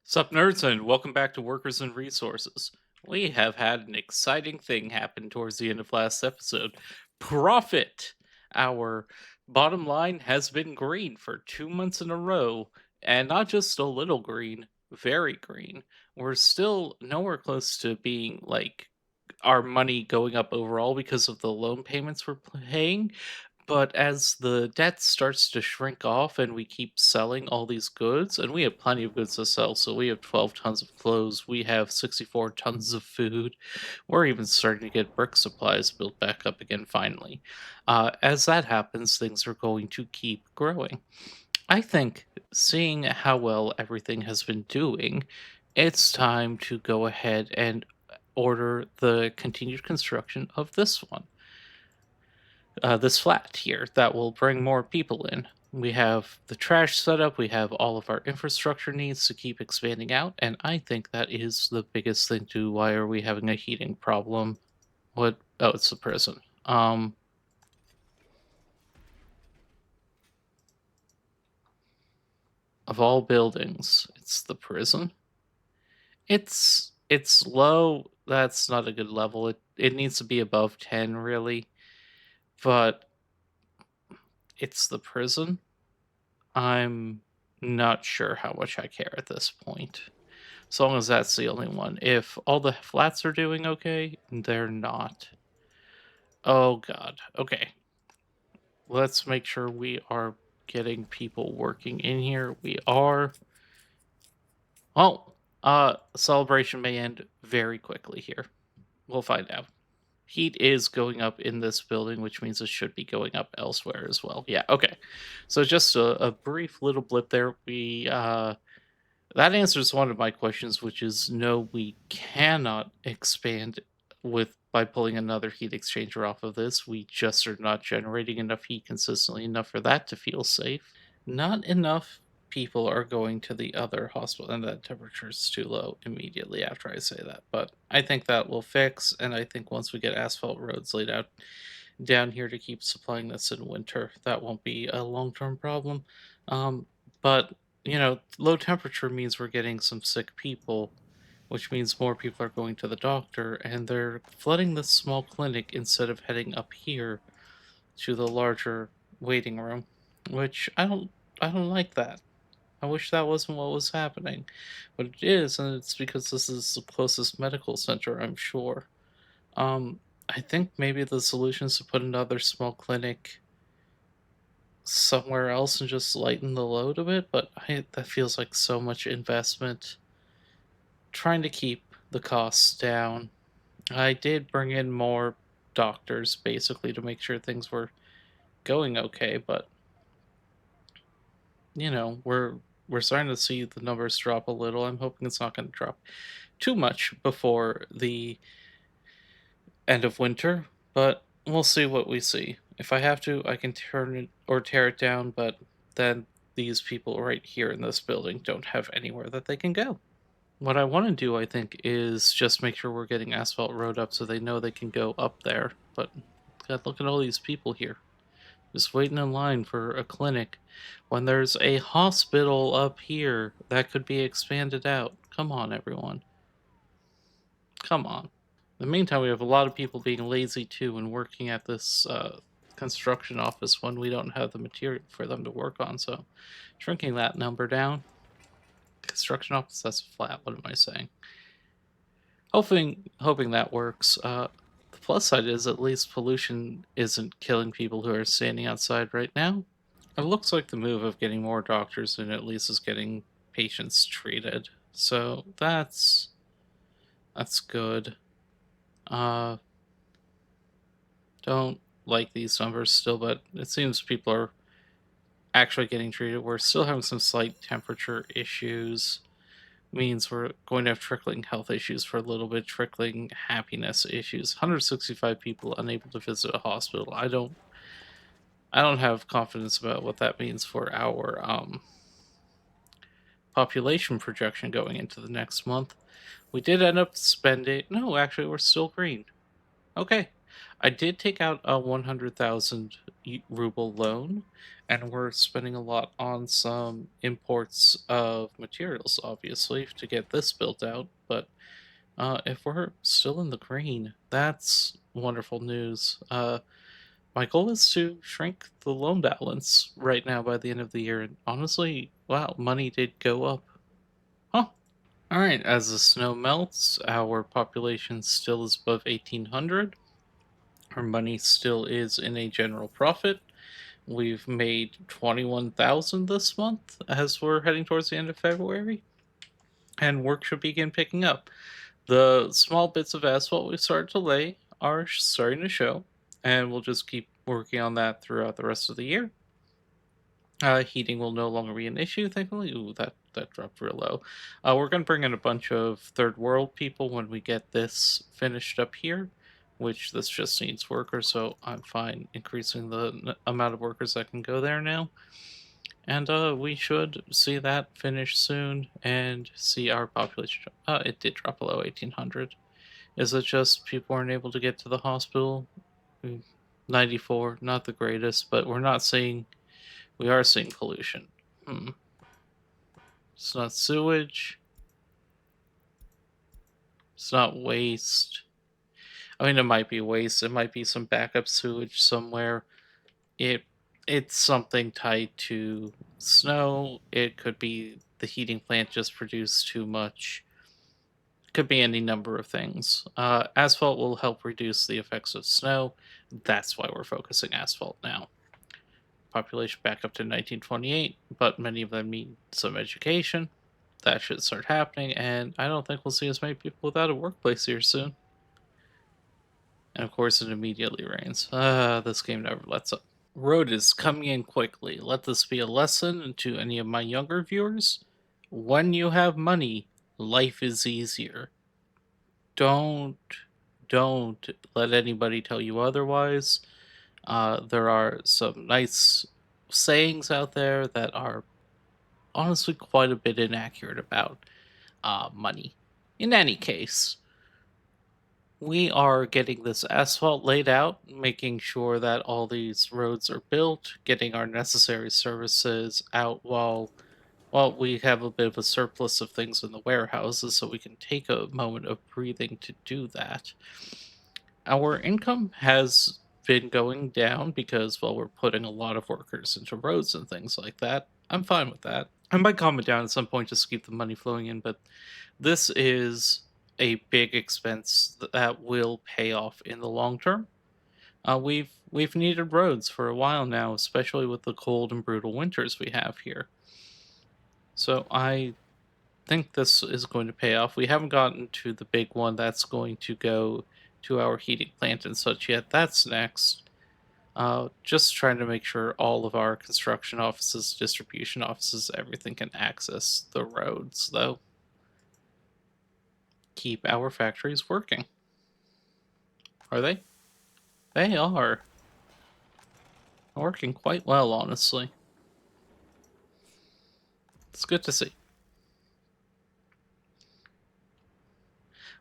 Sup, nerds, and welcome back to Workers and Resources. We have had an exciting thing happen towards the end of last episode. Profit! Our bottom line has been green for 2 months in a row, and not just a little green, very green. We're still nowhere close to being like our money going up overall because of the loan payments we're paying, but as the debt starts to shrink off and we keep selling all these goods, and we have plenty of goods to sell, so we have 12 tons of clothes, we have 64 tons of food, we're even starting to get brick supplies built back up again finally. As that happens, things are going to keep growing. I think seeing how well everything has been doing, it's time to go ahead and order the continued construction of this one, this flat here that will bring more people in. We have the trash set up, we have all of our infrastructure needs to keep expanding out, and I think that is the biggest thing to why are we having a heating problem? What oh, it's the prison. Of all buildings, it's the prison. It's low, that's not a good level. It needs to be above 10 really, but it's the prison. I'm not sure how much I care at this point. As long as that's the only one. If all the flats are doing okay, they're not. Oh god. Okay. Let's make sure we are getting people working in here. We are. Well, celebration may end very quickly here. We'll find out. Heat is going up in this building, which means it should be going up elsewhere as well. Yeah, okay. So just a brief little blip there. We that answers one of my questions, which is no, we cannot expand with by pulling another heat exchanger off of this. We just are not generating enough heat consistently enough for that to feel safe. Not enough people are going to the other hospital, and that temperature is too low immediately after I say that. But I think that will fix, and I think once we get asphalt roads laid out down here to keep supplying this in winter, that won't be a long term problem. But low temperature means we're getting some sick people, which means more people are going to the doctor, and they're flooding this small clinic instead of heading up here to the larger waiting room, which I don't like that. I wish that wasn't what was happening, but it is, and it's because this is the closest medical center, I'm sure. I think maybe the solution is to put another small clinic somewhere else and just lighten the load a bit, but that feels like so much investment. Trying to keep the costs down. I did bring in more doctors basically to make sure things were going okay, but we're starting to see the numbers drop a little. I'm hoping it's not going to drop too much before the end of winter, but we'll see what we see. If I have to, I can turn it or tear it down, but then these people right here in this building don't have anywhere that they can go. What I want to do, I think, is just make sure we're getting asphalt road up so they know they can go up there. But God, look at all these people here, just waiting in line for a clinic when there's a hospital up here that could be expanded out. Come on, everyone. Come on. In the meantime, we have a lot of people being lazy too and working at this construction office when we don't have the material for them to work on. So, shrinking that number down. Construction office, that's flat. What am I saying? Hoping that works. The plus side is at least pollution isn't killing people who are standing outside right now. It looks like the move of getting more doctors in at least is getting patients treated. So that's good. Uh don't like these numbers still, but it seems people are actually getting treated. We're still having some slight temperature issues. Means we're going to have trickling health issues for a little bit, trickling happiness issues. 165 people unable to visit a hospital. I don't have confidence about what that means for our population projection going into the next month. We did end up spending. No, actually, we're still green. Okay. I did take out a 100,000 ruble loan, and we're spending a lot on some imports of materials, obviously, to get this built out. But if we're still in the green, that's wonderful news. My goal is to shrink the loan balance right now by the end of the year. And honestly, wow, money did go up. Huh. All right, as the snow melts, our population still is above 1,800. Our money still is in a general profit. We've made 21,000 this month as we're heading towards the end of February, and work should begin picking up. The small bits of asphalt we've started to lay are starting to show, and we'll just keep working on that throughout the rest of the year. Heating will no longer be an issue, thankfully. Ooh, that dropped real low. We're gonna bring in a bunch of third world people when we get this finished up here, which this just needs workers, so I'm fine increasing the amount of workers that can go there now. And we should see that finish soon and see our population. It did drop below 1,800. Is it just people aren't able to get to the hospital? Mm, 94, not the greatest, but we are seeing pollution. Hmm. It's not sewage. It's not waste. I mean, it might be waste. It might be some backup sewage somewhere. It it's something tied to snow. It could be the heating plant just produced too much. Could be any number of things. Asphalt will help reduce the effects of snow. That's why we're focusing asphalt now. Population back up to 1928, but many of them need some education. That should start happening, and I don't think we'll see as many people without a workplace here soon. And of course, it immediately rains. This game never lets up. Road is coming in quickly. Let this be a lesson to any of my younger viewers. When you have money, life is easier. Don't don't let anybody tell you otherwise. There are some nice sayings out there that are honestly quite a bit inaccurate about money. In any case, we are getting this asphalt laid out, making sure that all these roads are built, getting our necessary services out while we have a bit of a surplus of things in the warehouses so we can take a moment of breathing to do that. Our income has been going down because, well, we're putting a lot of workers into roads and things like that. I'm fine with that. I might calm it down at some point just to keep the money flowing in, but this is a big expense that will pay off in the long term. We've needed roads for a while now, especially with the cold and brutal winters we have here. So I think this is going to pay off. We haven't gotten to the big one that's going to go to our heating plant and such yet. That's next. Just trying to make sure all of our construction offices, distribution offices, everything can access the roads, though. Keep our factories working. Are they? They are. Working quite well, honestly. It's good to see.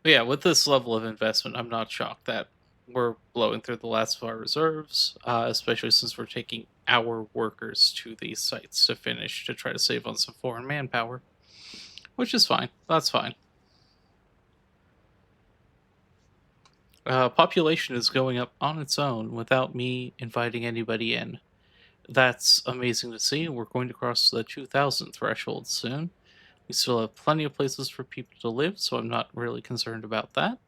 But yeah, with this level of investment, I'm not shocked that we're blowing through the last of our reserves, especially since we're taking our workers to these sites to finish to try to save on some foreign manpower, which is fine. That's fine. Population is going up on its own without me inviting anybody in. That's amazing to see. We're going to cross the 2,000 threshold soon. We still have plenty of places for people to live, so I'm not really concerned about that.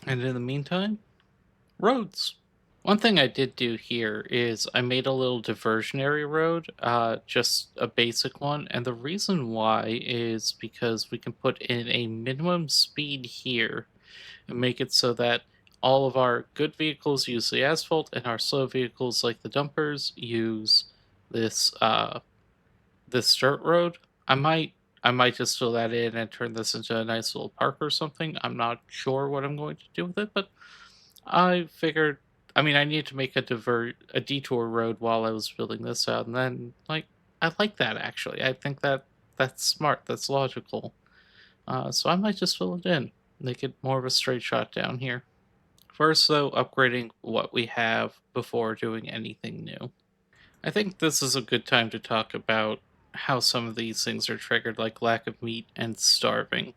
And in the meantime, roads. One thing I did do here is I made a little diversionary road, just a basic one. And the reason why is because we can put in a minimum speed here and make it so that all of our good vehicles use the asphalt and our slow vehicles like the dumpers use this this dirt road. I might I might just fill that in and turn this into a nice little park or something. I'm not sure what I'm going to do with it, but I figured I mean I need to make a detour road while I was building this out and then I like that actually. I think that that's smart, that's logical. So I might just fill it in. Make it more of a straight shot down here. First, though, upgrading what we have before doing anything new. I think this is a good time to talk about how some of these things are triggered, like lack of meat and starving.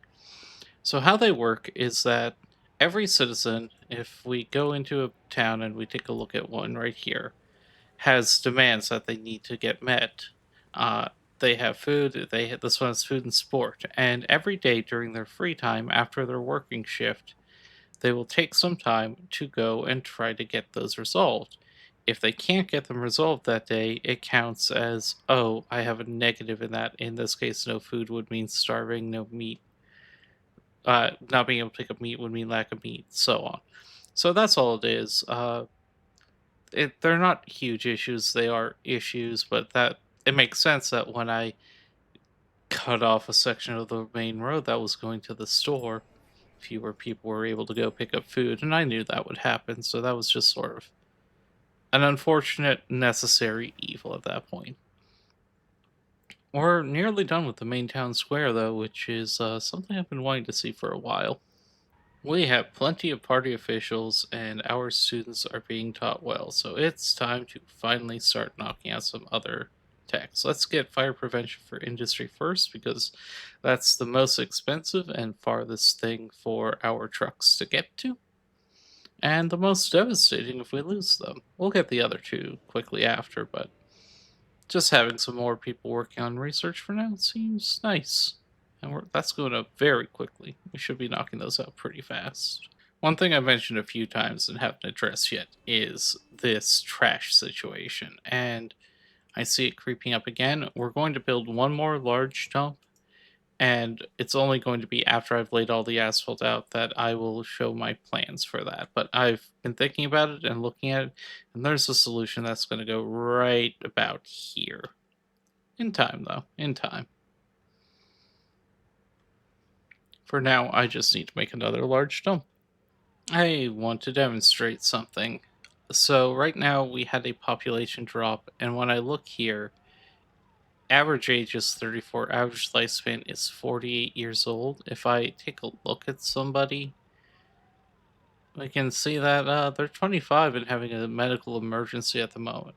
So, how they work is that every citizen, if we go into a town and we take a look at one right here, has demands that they need to get met. Uh, they have food. This one has food and sport, and every day during their free time after their working shift, they will take some time to go and try to get those resolved. If they can't get them resolved that day, it counts as, oh, I have a negative in that. In this case, no food would mean starving, no meat. Not being able to pick up meat would mean lack of meat, so on. So that's all it is. They're not huge issues; they are issues, but that it makes sense that when I cut off a section of the main road that was going to the store, fewer people were able to go pick up food, and I knew that would happen. So that was just sort of an unfortunate, necessary evil at that point. We're nearly done with the main town square, though, which is something I've been wanting to see for a while. We have plenty of party officials, and our students are being taught well, so it's time to finally start knocking out some other techs. Let's get fire prevention for industry first, because that's the most expensive and farthest thing for our trucks to get to, and the most devastating if we lose them. We'll get the other two quickly after, but just having some more people working on research for now seems nice. And that's going up very quickly. We should be knocking those out pretty fast. One thing I've mentioned a few times and haven't addressed yet is this trash situation. And I see it creeping up again. We're going to build one more large dump, and it's only going to be after I've laid all the asphalt out that I will show my plans for that. But I've been thinking about it and looking at it, and there's a solution that's going to go right about here. In time, though. In time. For now, I just need to make another large dump. I want to demonstrate something. So, right now, we had a population drop, and when I look here, average age is 34, average lifespan is 48 years old. If I take a look at somebody, we can see that they're 25 and having a medical emergency at the moment.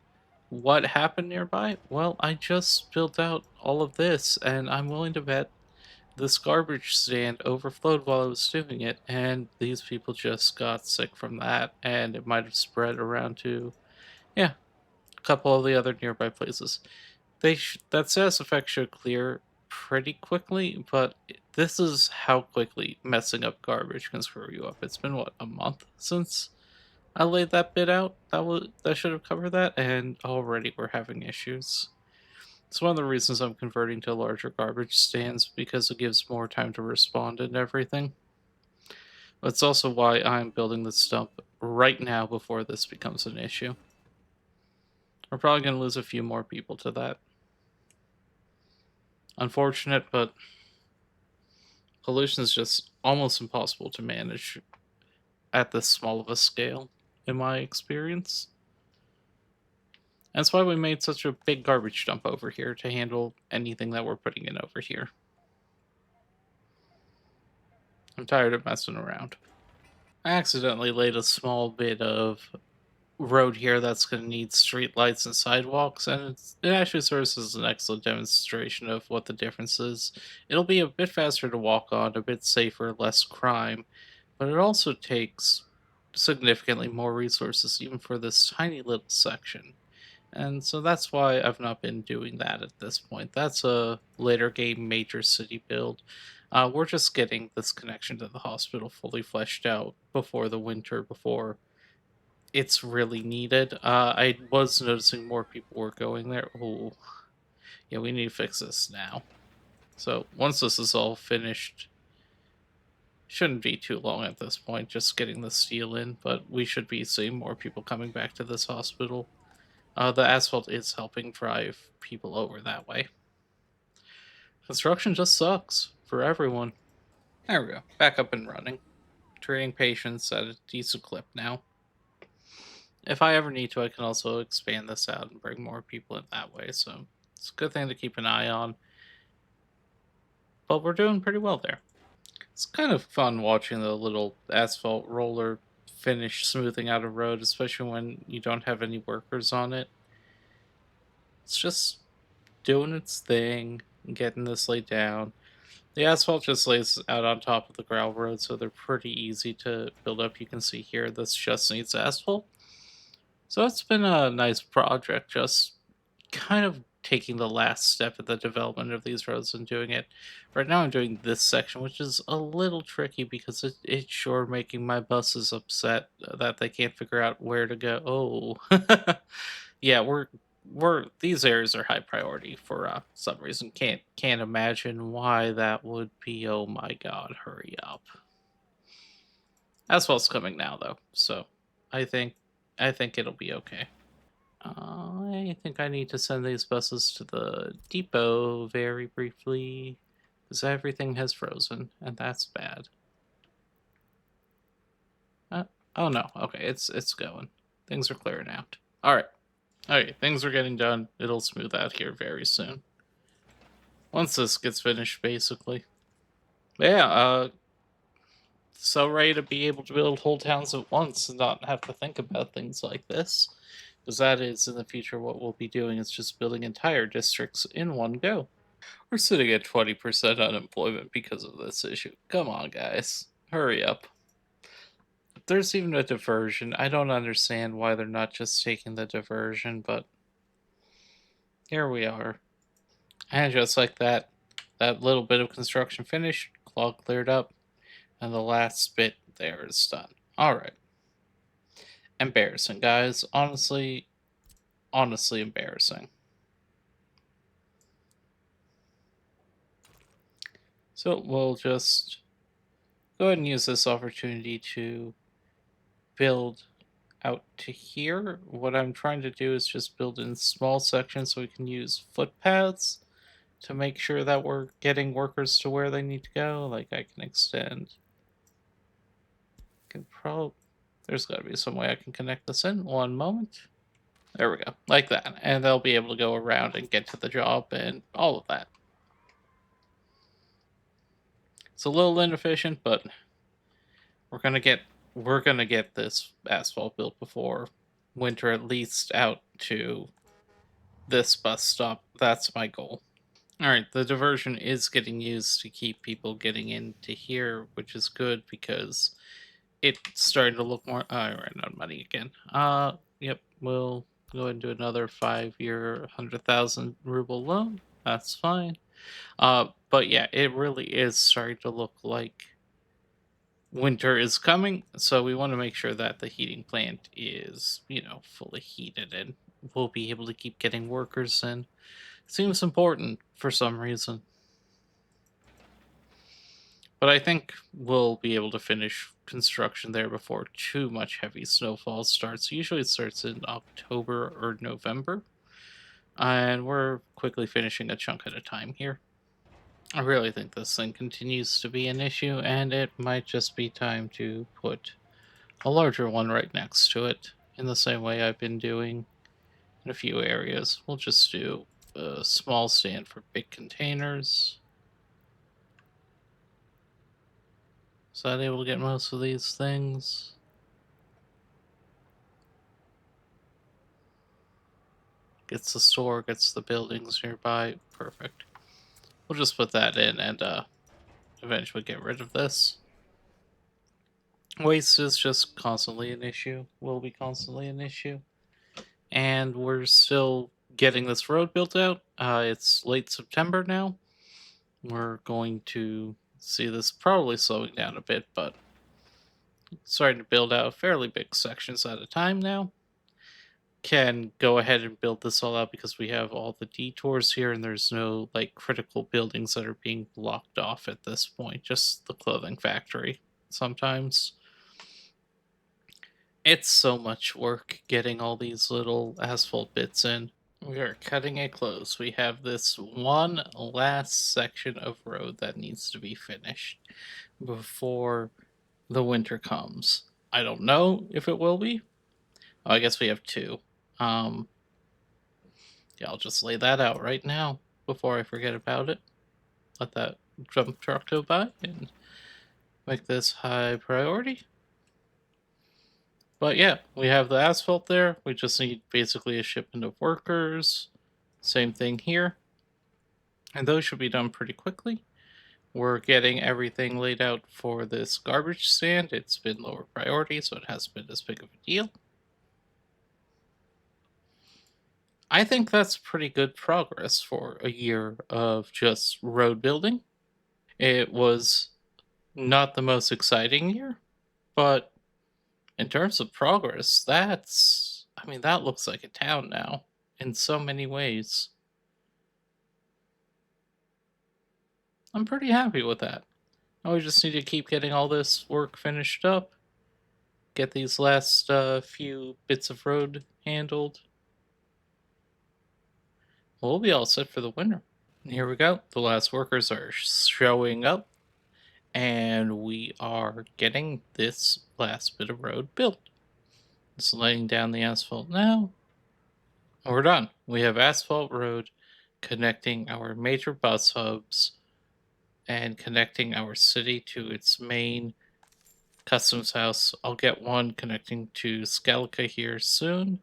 What happened nearby? Well, I just built out all of this, and I'm willing to bet this garbage stand overflowed while I was doing it, and these people just got sick from that, and it might have spread around to, yeah, a couple of the other nearby places. That status effect should clear pretty quickly, but this is how quickly messing up garbage can screw you up. It's been what, a month since I laid that bit out. That should have covered that, and already we're having issues. It's one of the reasons I'm converting to larger garbage stands because it gives more time to respond and everything. It's also why I'm building this dump right now before this becomes an issue. We're probably going to lose a few more people to that. Unfortunate, but pollution is just almost impossible to manage at this small of a scale, in my experience. That's why we made such a big garbage dump over here to handle anything that we're putting in over here. I'm tired of messing around. I accidentally laid a small bit of road here that's going to need street lights and sidewalks, and it actually serves as an excellent demonstration of what the difference is. It'll be a bit faster to walk on, a bit safer, less crime, but it also takes significantly more resources even for this tiny little section. And so that's why I've not been doing that at this point. That's a later game major city build. We're just getting this connection to the hospital fully fleshed out before the winter, before it's really needed. I was noticing more people were going there. Oh, yeah, we need to fix this now. So once this is all finished, shouldn't be too long at this point, just getting the steel in, but we should be seeing more people coming back to this hospital. The asphalt is helping drive people over that way. Construction just sucks for everyone. There we go. Back up and running. Treating patients at a decent clip now. If I ever need to, I can also expand this out and bring more people in that way. So it's a good thing to keep an eye on. But we're doing pretty well there. It's kind of fun watching the little asphalt roller finish smoothing out a road, especially when you don't have any workers on it. It's just doing its thing, getting this laid down. The asphalt just lays out on top of the gravel road, so they're pretty easy to build up. You can see here this just needs asphalt. So it's been a nice project, just kind of taking the last step in the development of these roads and doing it. Right now, I'm doing this section, which is a little tricky because it's sure making my buses upset that they can't figure out where to go. Oh, yeah, we're these areas are high priority for some reason. Can't imagine why that would be. Oh my god, hurry up! Asphalt's coming now though, so I think I think it'll be okay. I think I need to send these buses to the depot very briefly because everything has frozen, and that's bad. Uh, oh no, okay, it's going. Things are clearing out. All right, okay, things are getting done. It'll smooth out here very soon once this gets finished, basically. But yeah, so ready to be able to build whole towns at once and not have to think about things like this. Because that is in the future what we'll be doing is just building entire districts in one go. We're sitting at 20% unemployment because of this issue. Come on, guys. Hurry up. If there's even a diversion, I don't understand why they're not just taking the diversion, but here we are. And just like that, that little bit of construction finished, clog cleared up, and the last bit there is done. Alright. Embarrassing, guys. Honestly embarrassing. So we'll just go ahead and use this opportunity to build out to here. What I'm trying to do is just build in small sections so we can use footpaths to make sure that we're getting workers to where they need to go. Like I can extend. Can probably there's got to be some way I can connect this in. One moment. There we go, like that, and they'll be able to go around and get to the job and all of that. It's a little inefficient, but we're gonna get this asphalt built before winter, at least out to this bus stop. That's my goal. All right, the diversion is getting used to keep people getting into here, which is good because it's starting to look more. I ran out of money again. Yep, we'll go ahead and do another 5-year, 100,000 ruble loan. That's fine. But yeah, it really is starting to look like winter is coming, so we want to make sure that the heating plant is, fully heated and we'll be able to keep getting workers in. Seems important for some reason. But I think we'll be able to finish construction there before too much heavy snowfall starts. Usually it starts in October or November, and we're quickly finishing a chunk at a time here. I really think this thing continues to be an issue, and it might just be time to put a larger one right next to it, in the same way I've been doing in a few areas. We'll just do a small stand for big containers. Is that able to get most of these things? Gets the store, gets the buildings nearby. Perfect. We'll just put that in and eventually get rid of this. Waste is just constantly an issue, will be constantly an issue. And we're still getting this road built out. It's late September now. We're going to see this probably slowing down a bit, but starting to build out fairly big sections at a time now. Can go ahead and build this all out because we have all the detours here and there's no like critical buildings that are being blocked off at this point, just the clothing factory sometimes. It's so much work getting all these little asphalt bits in. We are cutting it close. We have this one last section of road that needs to be finished before the winter comes. I don't know if it will be. Oh, I guess we have two. Um, yeah, I'll just lay that out right now before I forget about it. Let that dump truck go by, and Make this high priority. But yeah, we have the asphalt there. We just need basically a shipment of workers. Same thing here. And those should be done pretty quickly. We're getting everything laid out for this garbage stand. It's been lower priority, so it hasn't been as big of a deal. I think that's pretty good progress for a year of just road building. It was not the most exciting year, but in terms of progress, I mean, that looks like a town now in so many ways. I'm pretty happy with that. Now we just need to keep getting all this work finished up, get these last few bits of road handled. We'll be all set for the winter. And here we go. The last workers are showing up, and we are getting this last bit of road built. Just laying down the asphalt now. And we're done. We have asphalt road connecting our major bus hubs and connecting our city to its main customs house. I'll get one connecting to Scalica here soon.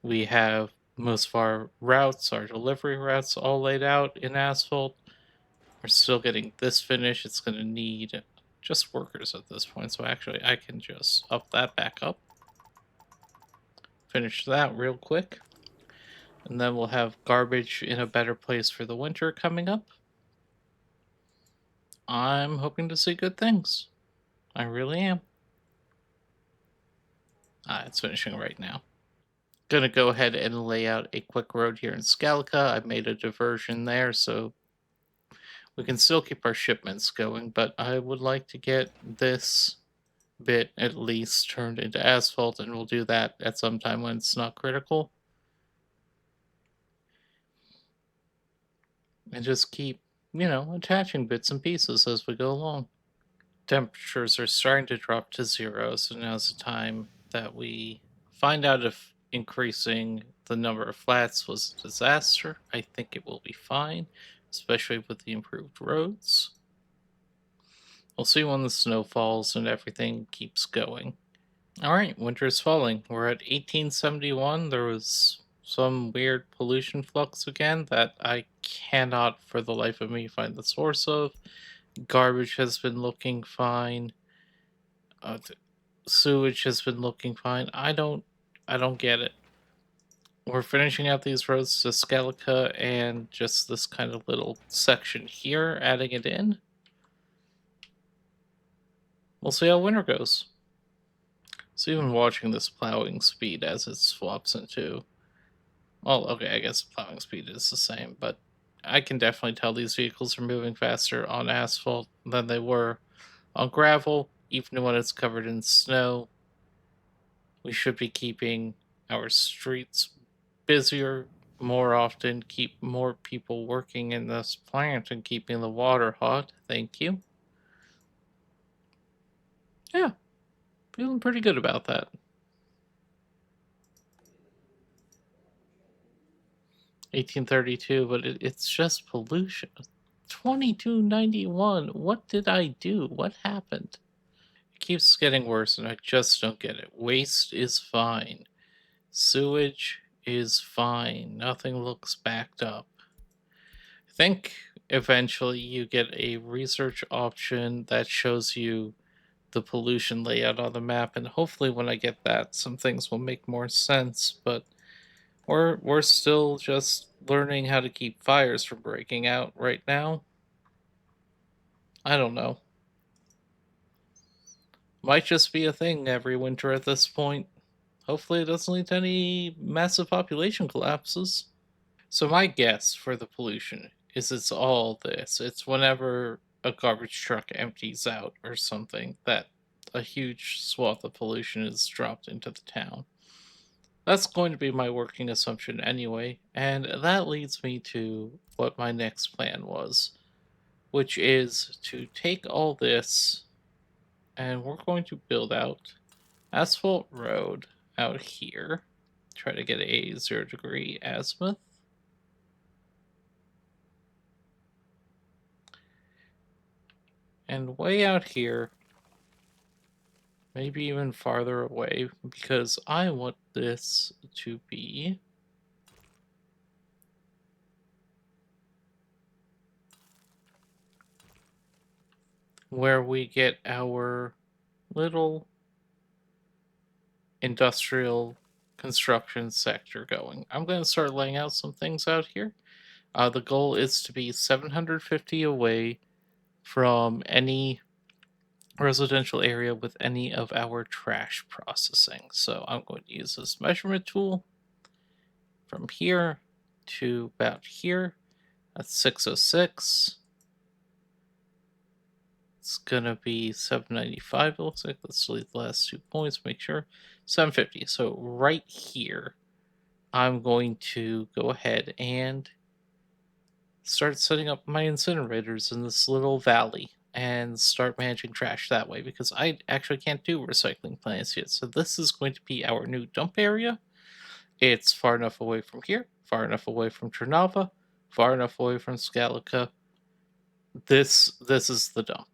We have most of our routes, our delivery routes, all laid out in asphalt. We're still getting this finished. It's going to need just workers at this point. So actually, I can just up that back up. Finish that real quick. And then we'll have garbage in a better place for the winter coming up. I'm hoping to see good things. I really am. It's finishing right now. Gonna go ahead and lay out a quick road here in Scalica. I made a diversion there so we can still keep our shipments going, but I would like to get this bit at least turned into asphalt, and we'll do that at some time when it's not critical. And just keep, attaching bits and pieces as we go along. Temperatures are starting to drop to zero, so now's the time that we find out if increasing the number of flats was a disaster. I think it will be fine, especially with the improved roads. We'll see when the snow falls and everything keeps going. All right, winter is falling. We're at 1871. There was some weird pollution flux again that I cannot for the life of me find the source of. Garbage has been looking fine. Sewage has been looking fine. I don't get it. We're finishing out these roads to Scalica and just this kind of little section here, adding it in. We'll see how winter goes. So even watching this plowing speed as it swaps into, well, okay, I guess plowing speed is the same, but I can definitely tell these vehicles are moving faster on asphalt than they were on gravel, even when it's covered in snow. We should be keeping our streets busier more often, keep more people working in this plant, and keeping the water hot. Thank you. Yeah, feeling pretty good about that. 1832, but it's just pollution. 2291. What did I do? What happened? It keeps getting worse, and I just don't get it. Waste is fine. Sewage is fine. Nothing looks backed up. I think eventually you get a research option that shows you the pollution layout on the map, and hopefully when I get that, some things will make more sense. But we're still just learning how to keep fires from breaking out right now. I don't know. Might just be a thing every winter at this point. Hopefully, it doesn't lead to any massive population collapses. So, my guess for the pollution is it's all this. It's whenever a garbage truck empties out or something that a huge swath of pollution is dropped into the town. That's going to be my working assumption anyway, and that leads me to what my next plan was, which is to take all this and we're going to build out asphalt road out here. Try to get a 0 degree azimuth. And way out here, maybe even farther away, because I want this to be where we get our little industrial construction sector going. I'm going to start laying out some things out here. The goal is to be 750 away from any residential area with any of our trash processing. So I'm going to use this measurement tool from here to about here. That's 606. It's gonna be 795. It looks like. Let's delete the last 2 points. Make sure 750. So right here, I'm going to go ahead and start setting up my incinerators in this little valley and start managing trash that way because I actually can't do recycling plants yet. So this is going to be our new dump area. It's far enough away from here, far enough away from Trnava, far enough away from Scalica. This is the dump.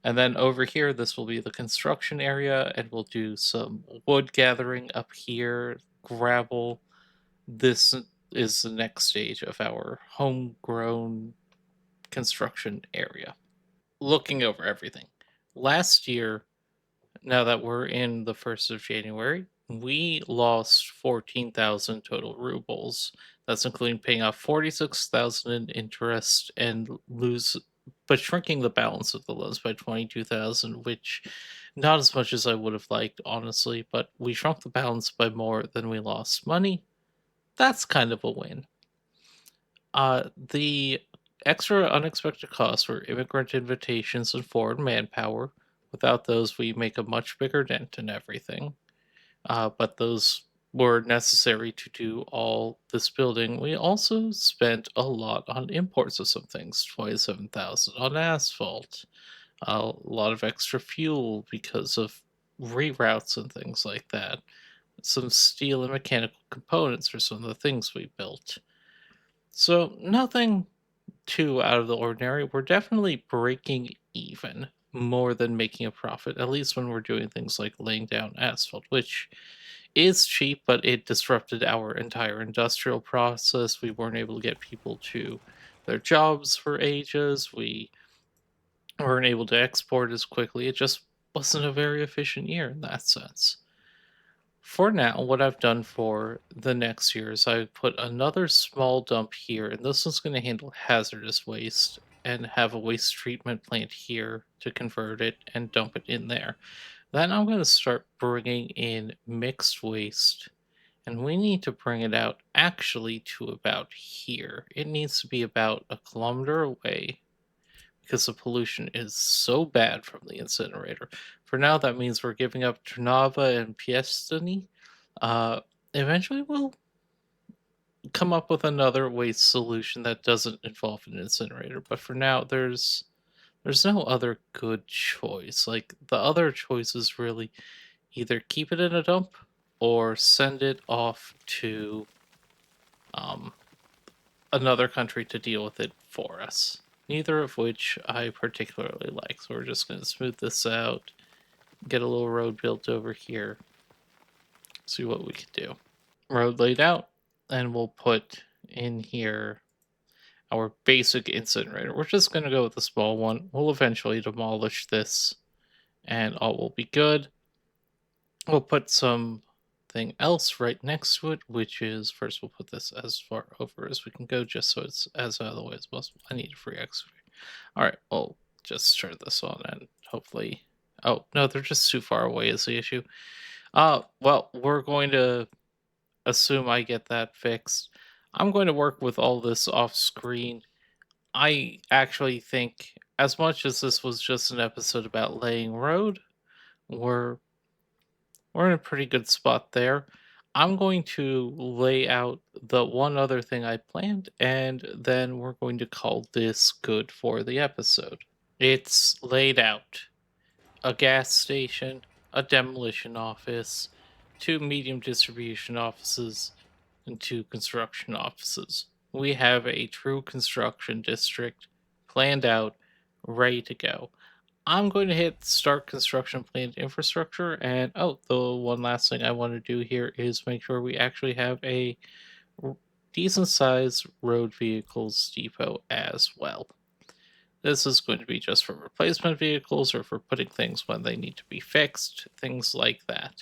And then over here, this will be the construction area, and we'll do some wood gathering up here, gravel. This is the next stage of our homegrown construction area. Looking over everything. Last year, now that we're in the 1st of January, we lost 14,000 total rubles. That's including paying off 46,000 in interest and but shrinking the balance of the loans by 22,000, which not as much as I would have liked, honestly, but we shrunk the balance by more than we lost money. That's kind of a win. The extra unexpected costs were immigrant invitations and foreign manpower. Without those, we make a much bigger dent in everything. But those were necessary to do all this building. We also spent a lot on imports of some things, 27,000 on asphalt, a lot of extra fuel because of reroutes and things like that, some steel and mechanical components for some of the things we built. So, nothing too out of the ordinary. We're definitely breaking even more than making a profit, at least when we're doing things like laying down asphalt, which is cheap, but it disrupted our entire industrial process. We weren't able to get people to their jobs for ages. We weren't able to export as quickly. It just wasn't a very efficient year in that sense. For now, what I've done for the next year is I've put another small dump here, and this one's going to handle hazardous waste and have a waste treatment plant here to convert it and dump it in there. Then I'm going to start bringing in mixed waste, and we need to bring it out actually to about here. It needs to be about a kilometer away because the pollution is so bad from the incinerator. For now, that means we're giving up Trnava and Piestany. Uh, Eventually, we'll come up with another waste solution that doesn't involve an incinerator. But for now, there's no other good choice. Like the other choice is really either keep it in a dump or send it off to um, another country to deal with it for us. Neither of which I particularly like. So we're just going to smooth this out, get a little road built over here, see what we can do. Road laid out, and we'll put in here our basic incinerator. We're just going to go with the small one. We'll eventually demolish this, and all will be good. We'll put something else right next to it, which is first we'll put this as far over as we can go, just so it's as out of the way as possible. I need a free excavator. All right, we'll just turn this on and hopefully. Oh no, they're just too far away is the issue. Well, we're going to assume I get that fixed. I'm going to work with all this off screen. I actually think, as much as this was just an episode about laying road, we're we're in a pretty good spot there. I'm going to lay out the one other thing I planned, and then we're going to call this good for the episode. It's laid out: a gas station, a demolition office, two medium distribution offices, and two construction offices. We have a true construction district planned out, ready to go. I'm going to hit start construction planned infrastructure. And oh, the one last thing I want to do here is make sure we actually have a r- decent sized road vehicles depot as well. This is going to be just for replacement vehicles or for putting things when they need to be fixed, things like that.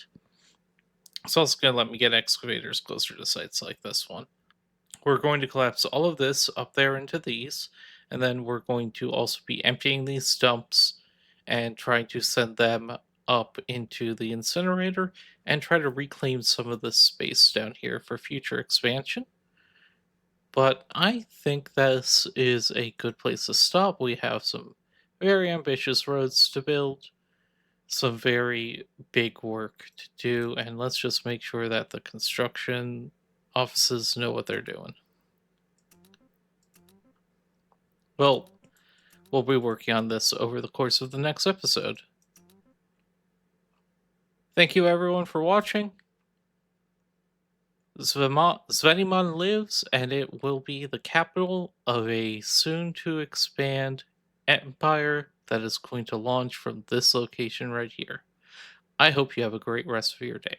It's also going to let me get excavators closer to sites like this one. We're going to collapse all of this up there into these, and then we're going to also be emptying these dumps and trying to send them up into the incinerator and try to reclaim some of the space down here for future expansion. But I think this is a good place to stop. We have some very ambitious roads to build, some very big work to do, and let's just make sure that the construction offices know what they're doing. Well, we'll be working on this over the course of the next episode. Thank you everyone for watching. Svenimon lives, and it will be the capital of a soon to expand empire that is going to launch from this location right here. I hope you have a great rest of your day.